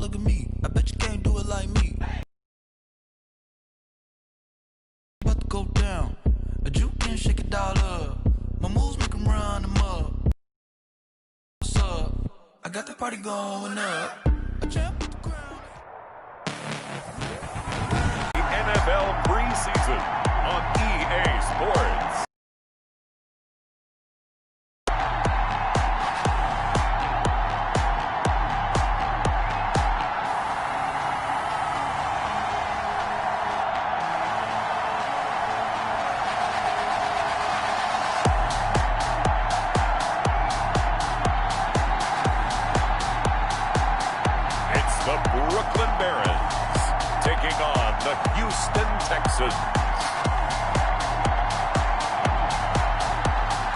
look at me. I bet you can't do it like me. About to go down. A juke can shake it all up. My moves make them run them up. What's up? I got the party going up. I jump with the crowd. The NFL preseason on EA Sports. The Brooklyn Barons taking on the Houston Texans.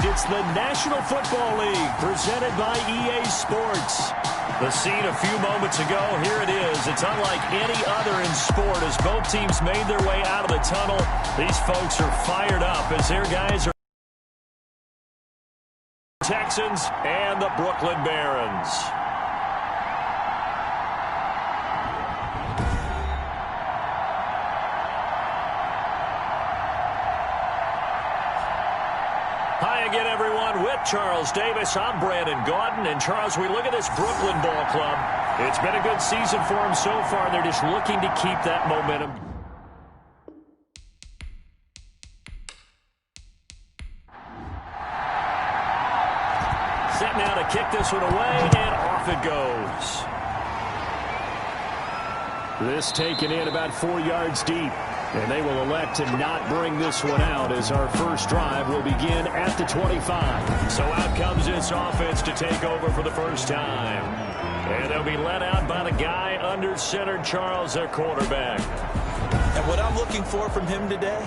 It's the National Football League presented by EA Sports. The scene a few moments ago, here it is. It's unlike any other in sport as both teams made their way out of the tunnel. These folks are fired up as their guys are Texans and the Brooklyn Barons. Hi again, everyone. With Charles Davis, I'm Brandon Gaudin. And, Charles, we look at this Brooklyn ball club. It's been a good season for them so far. They're just looking to keep that momentum. Set now to kick this one away, and off it goes. This taken in about 4 yards deep. And they will elect to not bring this one out as our first drive will begin at the 25. So out comes this offense to take over for the first time. And they'll be let out by the guy under center, Charles, their quarterback. And what I'm looking for from him today,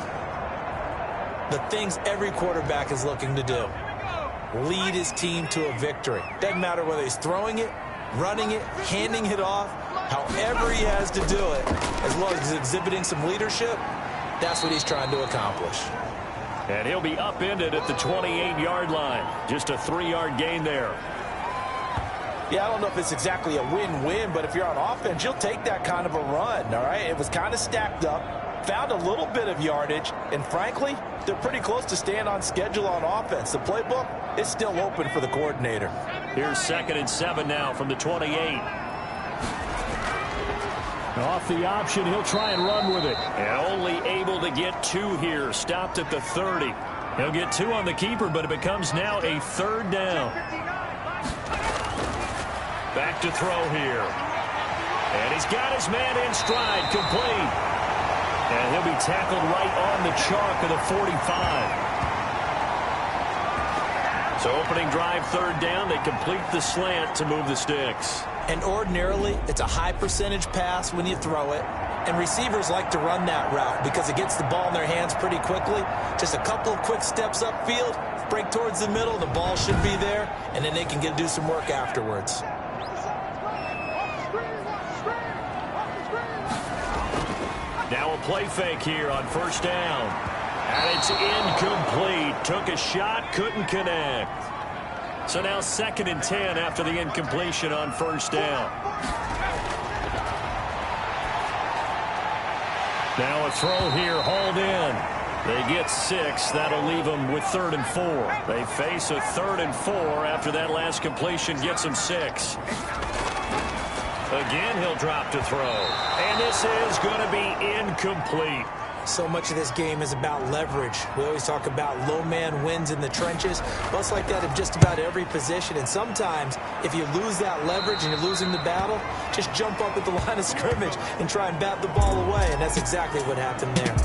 the things every quarterback is looking to do. Lead his team to a victory. Doesn't matter whether he's throwing it, running it, handing it off, however he has to do it, as long as he's exhibiting some leadership, that's what he's trying to accomplish. And he'll be upended at the 28-yard line. Just a 3-yard gain there. Yeah, I don't know if it's exactly a win-win, but if you're on offense, you'll take that kind of a run, all right? It was kind of stacked up, found a little bit of yardage, and frankly, they're pretty close to staying on schedule on offense. The playbook is still open for the coordinator. Here's 2nd and 7 now from the 28. Off the option, he'll try and run with it. And only able to get 2 here. Stopped at the 30. He'll get 2 on the keeper, but it becomes now a 3rd down. Back to throw here. And he's got his man in stride, complete. And he'll be tackled right on the chalk of the 45. So opening drive, 3rd down. They complete the slant to move the sticks. And ordinarily, it's a high percentage pass when you throw it. And receivers like to run that route because it gets the ball in their hands pretty quickly. Just a couple of quick steps upfield, break towards the middle, the ball should be there, and then they can do some work afterwards. Now a play fake here on 1st down. And it's incomplete. Took a shot, couldn't connect. So now 2nd and 10 after the incompletion on 1st down. Now a throw here, hauled in. They get 6. That'll leave them with 3rd and 4. They face a 3rd and 4 after that last completion gets them 6. Again, he'll drop to throw. And this is going to be incomplete. So much of this game is about leverage. We always talk about low man wins in the trenches. Well, it's like that in just about every position. And sometimes, if you lose that leverage and you're losing the battle, just jump up at the line of scrimmage and try and bat the ball away. And that's exactly what happened there.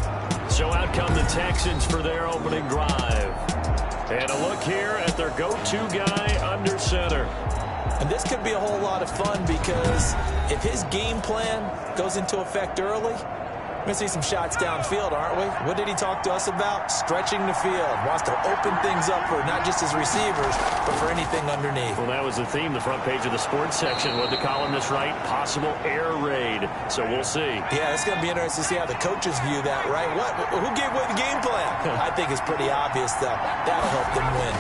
So out come the Texans for their opening drive. And a look here at their go-to guy under center. And this could be a whole lot of fun because if his game plan goes into effect early, we're going to see some shots downfield, aren't we? What did he talk to us about? Stretching the field. Wants to open things up for not just his receivers, but for anything underneath. Well, that was the theme, the front page of the sports section. What the columnist write? Possible air raid. So we'll see. Yeah, it's going to be interesting to see how the coaches view that, right? Who gave away the game plan? I think it's pretty obvious, though. That'll help them win.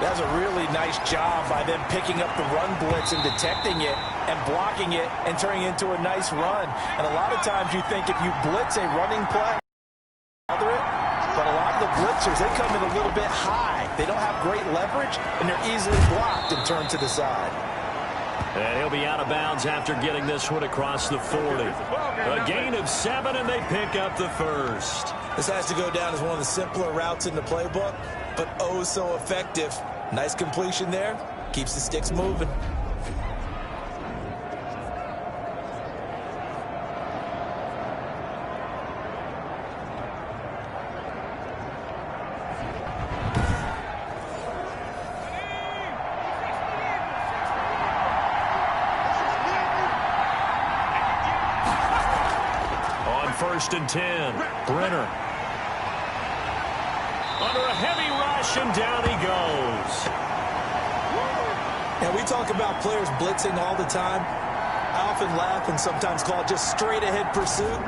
That's a really nice job by them picking up the run blitz and detecting it and blocking it and turning it into a nice run. And a lot of times you think if you blitz a running play, but a lot of the blitzers, they come in a little bit high. They don't have great leverage, and they're easily blocked and turned to the side. And he'll be out of bounds after getting this one across the 40. A gain of 7, and they pick up the first. This has to go down as one of the simpler routes in the playbook, but oh so effective. Nice completion there. Keeps the sticks moving. On 1st and 10, Brenner. Under a heavy rush, and down he goes. And we talk about players blitzing all the time. I often laugh and sometimes call it just straight-ahead pursuit.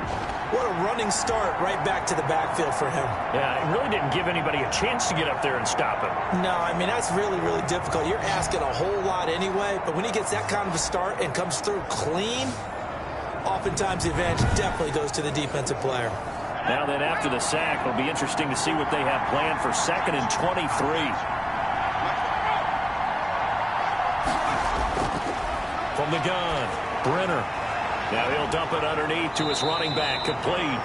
What a running start right back to the backfield for him. Yeah, it really didn't give anybody a chance to get up there and stop him. No, I mean, that's really, really difficult. You're asking a whole lot anyway, but when he gets that kind of a start and comes through clean, oftentimes the advantage definitely goes to the defensive player. Now then, after the sack, it'll be interesting to see what they have planned for 2nd and 23. From the gun, Brenner. Now he'll dump it underneath to his running back, complete.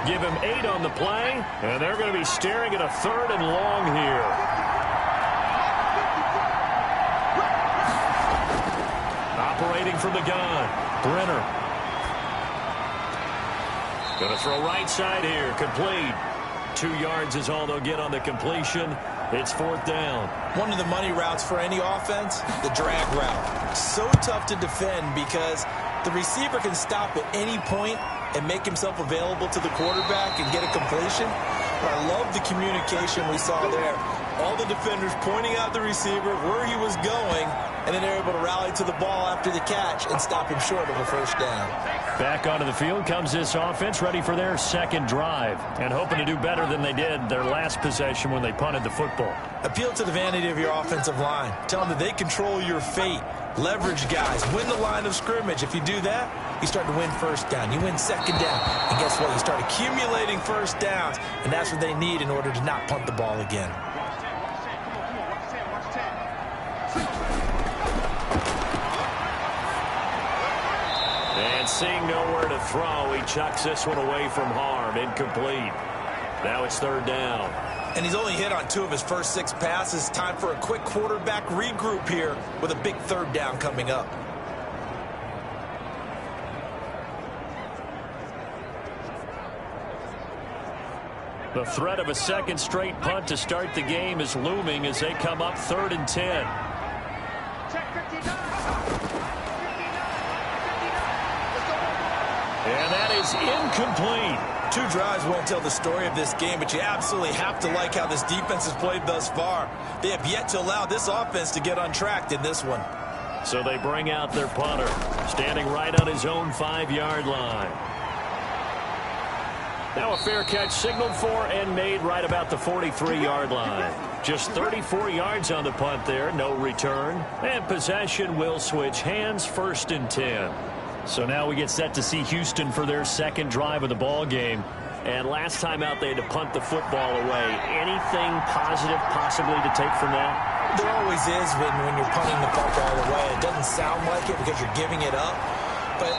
Give him 8 on the play, and they're going to be staring at a 3rd and long here. Operating from the gun, Brenner. Going to throw right side here, complete. 2 yards is all they'll get on the completion. It's 4th down. One of the money routes for any offense, the drag route. So tough to defend because the receiver can stop at any point and make himself available to the quarterback and get a completion. But I love the communication we saw there. All the defenders pointing out the receiver, where he was going, and then they're able to rally to the ball after the catch and stop him short of a 1st down. Back onto the field comes this offense, ready for their 2nd drive, and hoping to do better than they did their last possession when they punted the football. Appeal to the vanity of your offensive line. Tell them that they control your fate. Leverage guys. Win the line of scrimmage. If you do that, you start to win 1st down. You win 2nd down. And guess what? You start accumulating 1st downs, and that's what they need in order to not punt the ball again. And seeing nowhere to throw, he chucks this one away from harm. Incomplete. Now it's 3rd down. And he's only hit on 2 of his first 6 passes. Time for a quick quarterback regroup here with a big 3rd down coming up. The threat of a 2nd straight punt to start the game is looming as they come up 3rd and 10. And that is incomplete. 2 drives won't tell the story of this game, but you absolutely have to like how this defense has played thus far. They have yet to allow this offense to get untracked in this one. So they bring out their punter, standing right on his own 5-yard line. Now a fair catch signaled for and made right about the 43-yard line. Just 34 yards on the punt there, no return. And possession will switch hands, 1st and 10. So now we get set to see Houston for their 2nd drive of the ball game. And last time out they had to punt the football away. Anything positive possibly to take from that? There always is when you're punting the football away. It doesn't sound like it because you're giving it up, but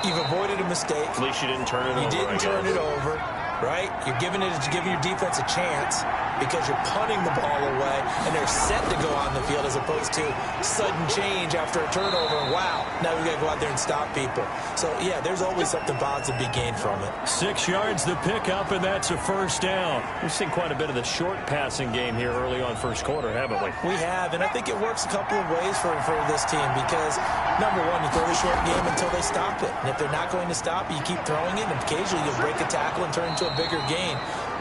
you've avoided a mistake. At least you didn't turn it over. You didn't turn it over, right? You're giving your defense a chance because you're punting the ball away, and they're set to go on the field as opposed to sudden change after a turnover. Wow, now we got to go out there and stop people. So, yeah, there's always something positive to be gained from it. 6 yards the pickup, and that's a 1st down. We've seen quite a bit of the short passing game here early on 1st quarter, haven't we? We have, and I think it works a couple of ways for this team because, number one, you throw the short game until they stop it. And if they're not going to stop it, you keep throwing it, and occasionally you'll break a tackle and turn into a bigger gain.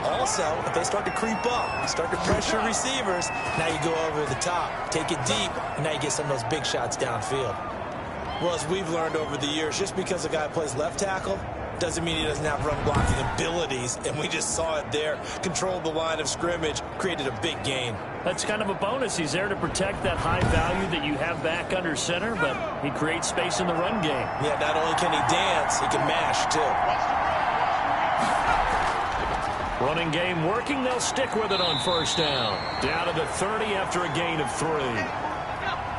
Also, if they start to creep up, start to pressure receivers, now you go over the top, take it deep, and now you get some of those big shots downfield. Well, as we've learned over the years, just because a guy plays left tackle doesn't mean he doesn't have run blocking abilities, and we just saw it there. Controlled the line of scrimmage, created a big gain. That's kind of a bonus. He's there to protect that high value that you have back under center, but he creates space in the run game. Yeah, not only can he dance, he can mash, too. Running game working. They'll stick with it on first down. Down to the 30 after a gain of 3.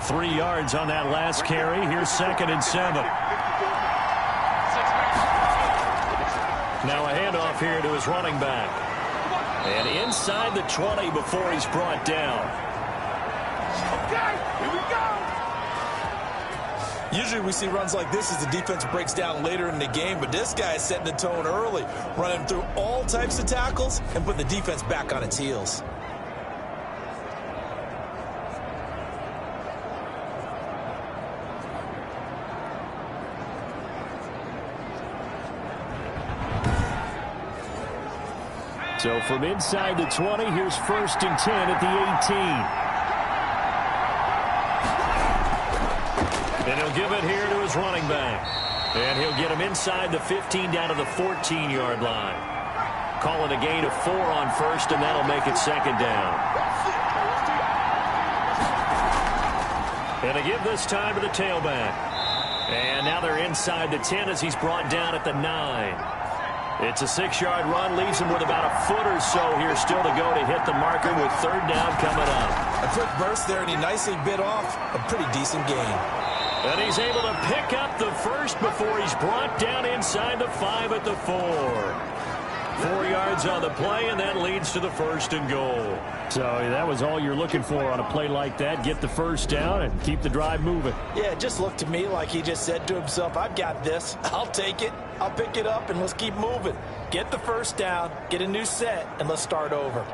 3 yards on that last carry. Here's 2nd and 7. Now a handoff here to his running back. And inside the 20 before he's brought down. Okay, here we go. Usually we see runs like this as the defense breaks down later in the game, but this guy is setting the tone early, running through all types of tackles and putting the defense back on its heels. So from inside the 20, here's 1st and 10 at the 18. And he'll give it here to his running back. And he'll get him inside the 15 down to the 14-yard line. Calling a gain of 4 on first, and that'll make it 2nd down. And they give this time to the tailback. And now they're inside the 10 as he's brought down at the 9. It's a 6-yard run, leaves him with about a foot or so here still to go to hit the marker with 3rd down coming up. A quick burst there, and he nicely bit off a pretty decent gain. And he's able to pick up the first before he's brought down inside the 5 at the 4. 4 yards on the play, and that leads to the 1st and goal. So that was all you're looking for on a play like that. Get the first down and keep the drive moving. Yeah, it just looked to me like he just said to himself, I've got this. I'll take it. I'll pick it up, and let's keep moving. Get the first down, get a new set, and let's start over.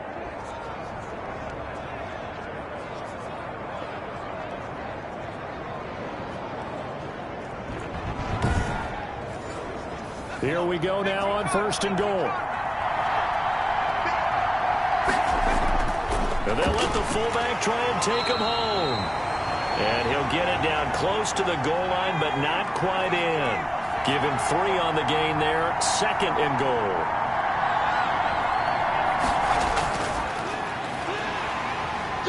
Here we go now on 1st and goal. And they'll let the fullback try and take him home. And he'll get it down close to the goal line, but not quite in. Give him 3 on the gain there. 2nd and goal.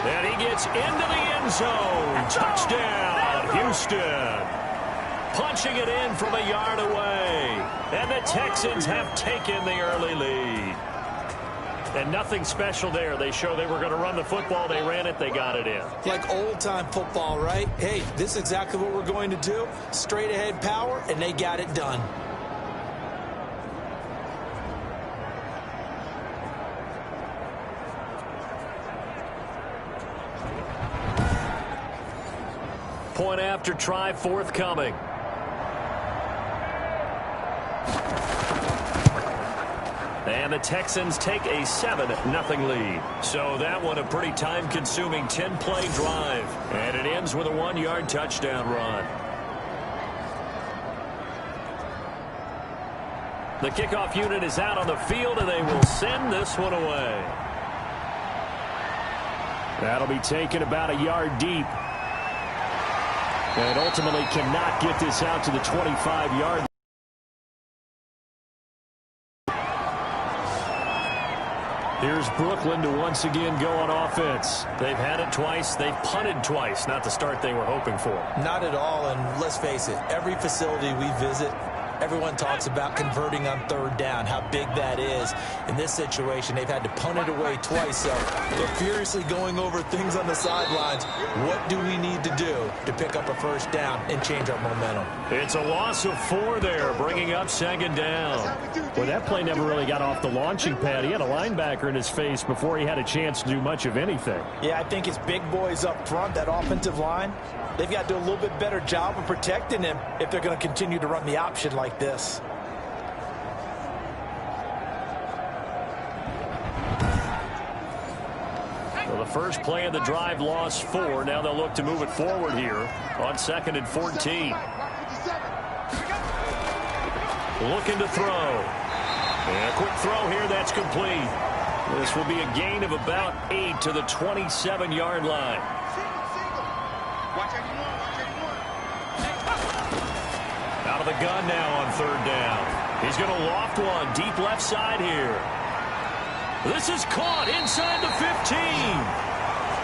And he gets into the end zone. Touchdown, Houston. Punching it in from a yard away. And the Texans have taken the early lead. And nothing special there. They show they were going to run the football. They ran it. They got it in. Like old-time football, right? Hey, this is exactly what we're going to do. Straight-ahead power, and they got it done. Point after try forthcoming. And the Texans take a 7-0 lead. So that one a pretty time-consuming 10-play drive. And it ends with a 1-yard touchdown run. The kickoff unit is out on the field, and they will send this one away. That'll be taken about a yard deep. And ultimately cannot get this out to the 25-yard line. Here's Brooklyn to once again go on offense. They've had it twice. They've punted twice. Not the start they were hoping for. Not at all, and let's face it, every facility we visit, everyone talks about converting on 3rd down, how big that is. In this situation, they've had to punt it away twice, so they're furiously going over things on the sidelines. What do we need to do to pick up a 1st down and change our momentum? It's a loss of 4 there, bringing up 2nd down. Well, that play never really got off the launching pad. He had a linebacker in his face before he had a chance to do much of anything. Yeah, I think his big boys up front, that offensive line, they've got to do a little bit better job of protecting him if they're going to continue to run the option like this. Well, the first play of the drive lost 4. Now they'll look to move it forward here on 2nd and 14. Looking to throw. And a quick throw here, that's complete. This will be a gain of about 8 to the 27-yard line. Out of the gun now on 3rd down. He's going to loft one deep left side here. This is caught inside the 15.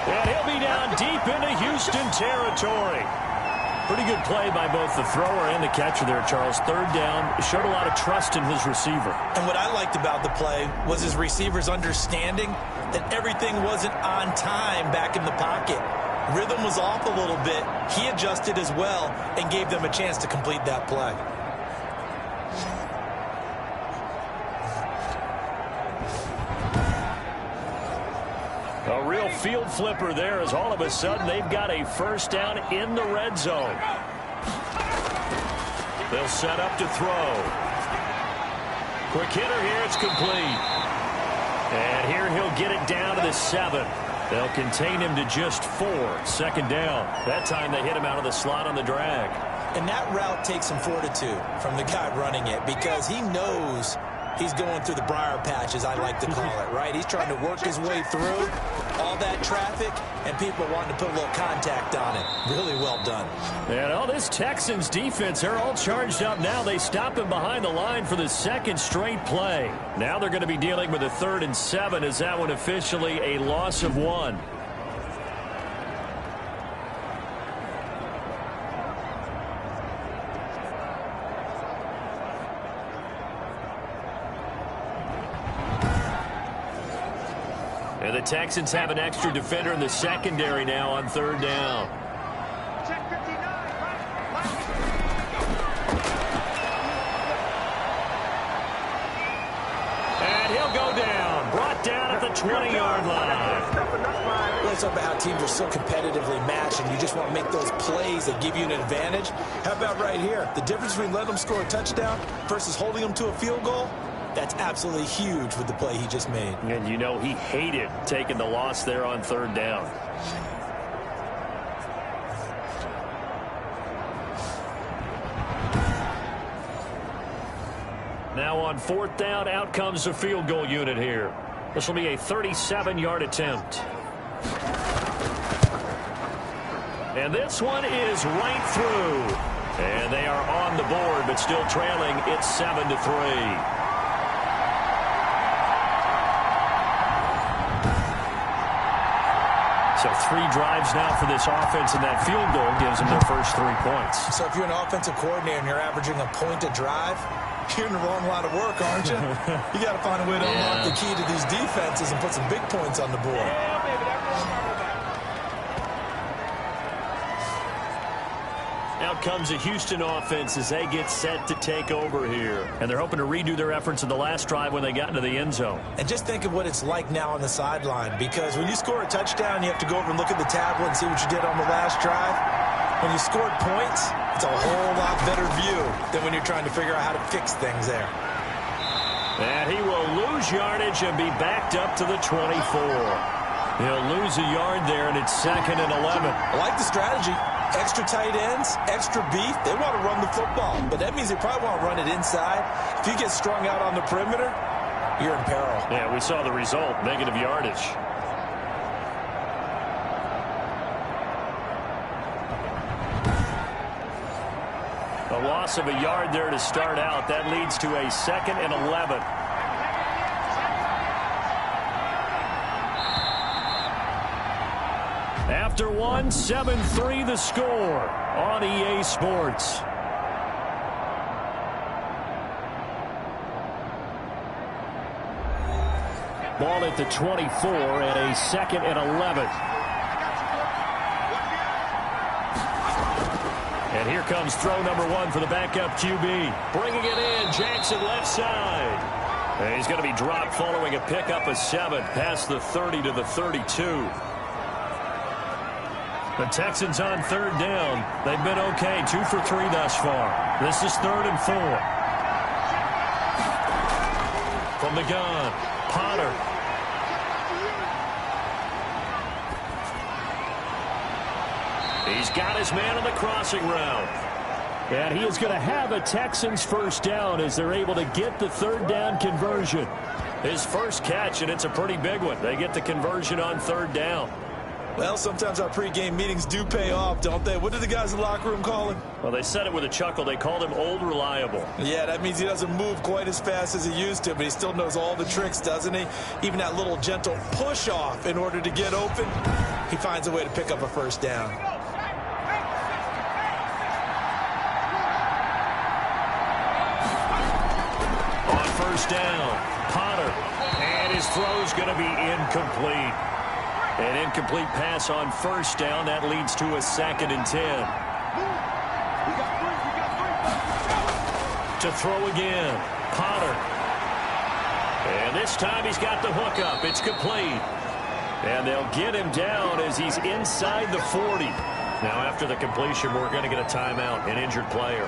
And he'll be down deep into Houston territory. Pretty good play by both the thrower and the catcher there, Charles. Third down, showed a lot of trust in his receiver. And what I liked about the play was his receiver's understanding that everything wasn't on time back in the pocket. Rhythm was off a little bit. He adjusted as well and gave them a chance to complete that play. A real field flipper there as all of a sudden they've got a first down in the red zone. They'll set up to throw. Quick hitter here, it's complete. And here he'll get it down to the 7. They'll contain him to just 4. Second down. That time they hit him out of the slot on the drag. And that route takes some fortitude from the guy running it because he knows he's going through the briar patch, as I like to call it, right? He's trying to work his way through all that traffic, and people wanting to put a little contact on it. Really well done. And all this Texans defense, they're all charged up now. They stop him behind the line for the second straight play. Now they're going to be dealing with a 3rd and 7 as that one officially a loss of 1. And the Texans have an extra defender in the secondary now on 3rd down. And he'll go down. Brought down at the 20-yard line. Let's talk about how teams are so competitively matched and you just want to make those plays that give you an advantage. How about right here? The difference between letting them score a touchdown versus holding them to a field goal? That's absolutely huge with the play he just made. And you know he hated taking the loss there on 3rd down. Now on 4th down, out comes the field goal unit here. This will be a 37-yard attempt. And this one is right through. And they are on the board, but still trailing. It's 7-3. So 3 drives now for this offense, and that field goal gives them their first 3 points. So if you're an offensive coordinator and you're averaging a point a drive, you're in the wrong line of work, aren't you? You got to find a way to unlock the key to these defenses and put some big points on the board. Out comes a Houston offense as they get set to take over here. And they're hoping to redo their efforts in the last drive when they got into the end zone. And just think of what it's like now on the sideline, because when you score a touchdown, you have to go over and look at the tablet and see what you did on the last drive. When you scored points, it's a whole lot better view than when you're trying to figure out how to fix things there. And he will lose yardage and be backed up to the 24. He'll lose a yard there, and it's 2nd and 11. I like the strategy. Extra tight ends, extra beef. They want to run the football, but that means they probably want to run it inside. If you get strung out on the perimeter, you're in peril. Yeah, we saw the result, negative yardage. A loss of a yard there to start out. That leads to a 2nd and 11. After 1, 7-3 the score on EA Sports. Ball at the 24 and a 2nd and 11. And here comes throw number 1 for the backup QB. Bringing it in, Jackson left side. And he's going to be dropped following a pickup of 7 past the 30 to the 32. The Texans on 3rd down. They've been okay, 2 for 3 thus far. This is 3rd and 4. From the gun, Potter. He's got his man on the crossing route. And he is going to have a Texans first down as they're able to get the 3rd down conversion. His first catch, and it's a pretty big one. They get the conversion on 3rd down. Well, sometimes our pregame meetings do pay off, don't they? What did the guys in the locker room call him? Well, they said it with a chuckle. They called him Old Reliable. Yeah, that means he doesn't move quite as fast as he used to, but he still knows all the tricks, doesn't he? Even that little gentle push-off in order to get open, he finds a way to pick up a first down. On first down, Potter. And his throw's going to be incomplete. An incomplete pass on first down. That leads to a 2nd and 10. To throw again, Potter. And this time he's got the hook up. It's complete. And they'll get him down as he's inside the 40. Now after the completion, we're going to get a timeout, an injured player.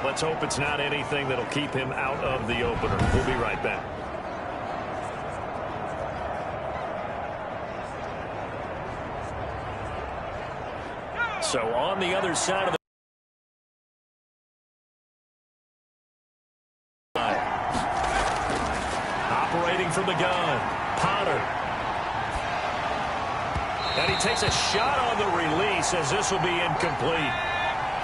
Let's hope it's not anything that'll keep him out of the opener. We'll be right back. So on the other side of the operating from the gun, Potter. And he takes a shot on the release as this will be incomplete.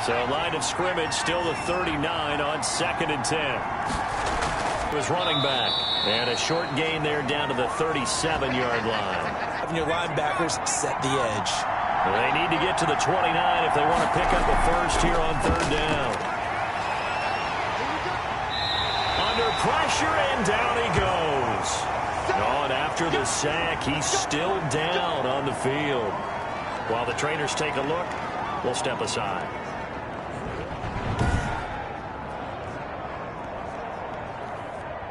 So line of scrimmage still the 39 on 2nd and 10. Was running back. And a short gain there down to the 37-yard line. Having your linebackers set the edge. They need to get to the 29 if they want to pick up a first here on 3rd down. Under pressure, and down he goes. And after the sack, he's still down on the field. While the trainers take a look, we'll step aside.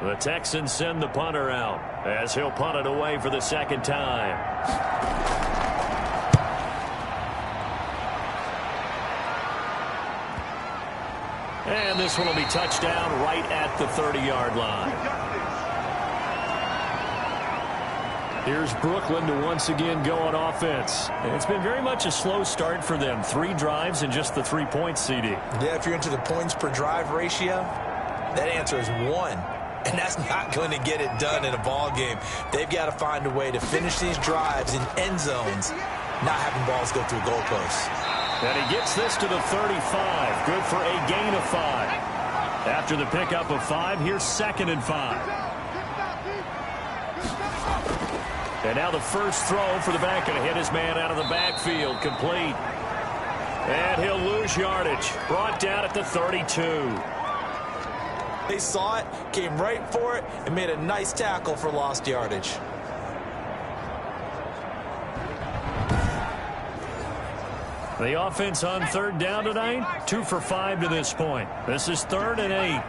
The Texans send the punter out as he'll punt it away for the 2nd time. And this one will be touchdown right at the 30-yard line. Here's Brooklyn to once again go on offense. And it's been very much a slow start for them. 3 drives and just the 3 points, CD. Yeah, if you're into the points per drive ratio, that answer is 1. And that's not going to get it done in a ball game. They've got to find a way to finish these drives in end zones, not having balls go through goalposts. And he gets this to the 35. Good for a gain of 5. After the pickup of 5, here's 2nd and 5. And now the first throw for the back. Going to hit his man out of the backfield. Complete. And he'll lose yardage. Brought down at the 32. They saw it, came right for it, and made a nice tackle for lost yardage. The offense on 3rd down tonight, 2 for 5 to this point. This is 3rd and 8.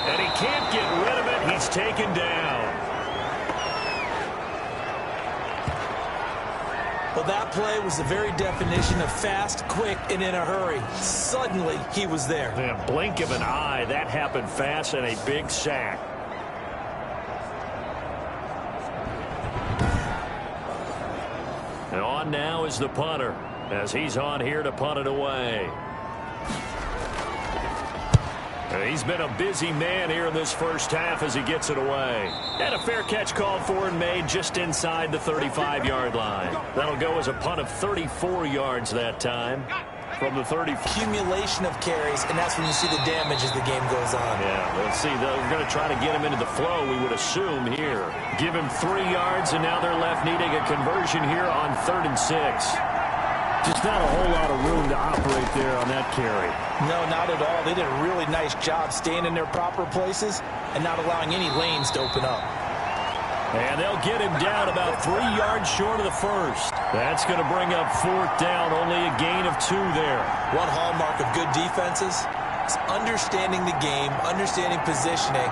And he can't get rid of it. He's taken down. Well, that play was the very definition of fast, quick, and in a hurry. Suddenly, he was there. In a blink of an eye, that happened fast, and a big sack. And on now is the punter, as he's on here to punt it away. And he's been a busy man here in this first half as he gets it away. And a fair catch called for and made just inside the 35-yard line. That'll go as a punt of 34 yards that time from the 30. Accumulation of carries, and that's when you see the damage as the game goes on. Yeah, let's see. They're going to try to get him into the flow, we would assume here. Give him 3 yards, and now they're left needing a conversion here on 3rd and 6. Just not a whole lot of room to operate there on that carry. No, not at all. They did a really nice job staying in their proper places and not allowing any lanes to open up. And they'll get him down about 3 yards short of the first. That's going to bring up 4th down, only a gain of 2 there. One hallmark of good defenses is understanding the game, understanding positioning,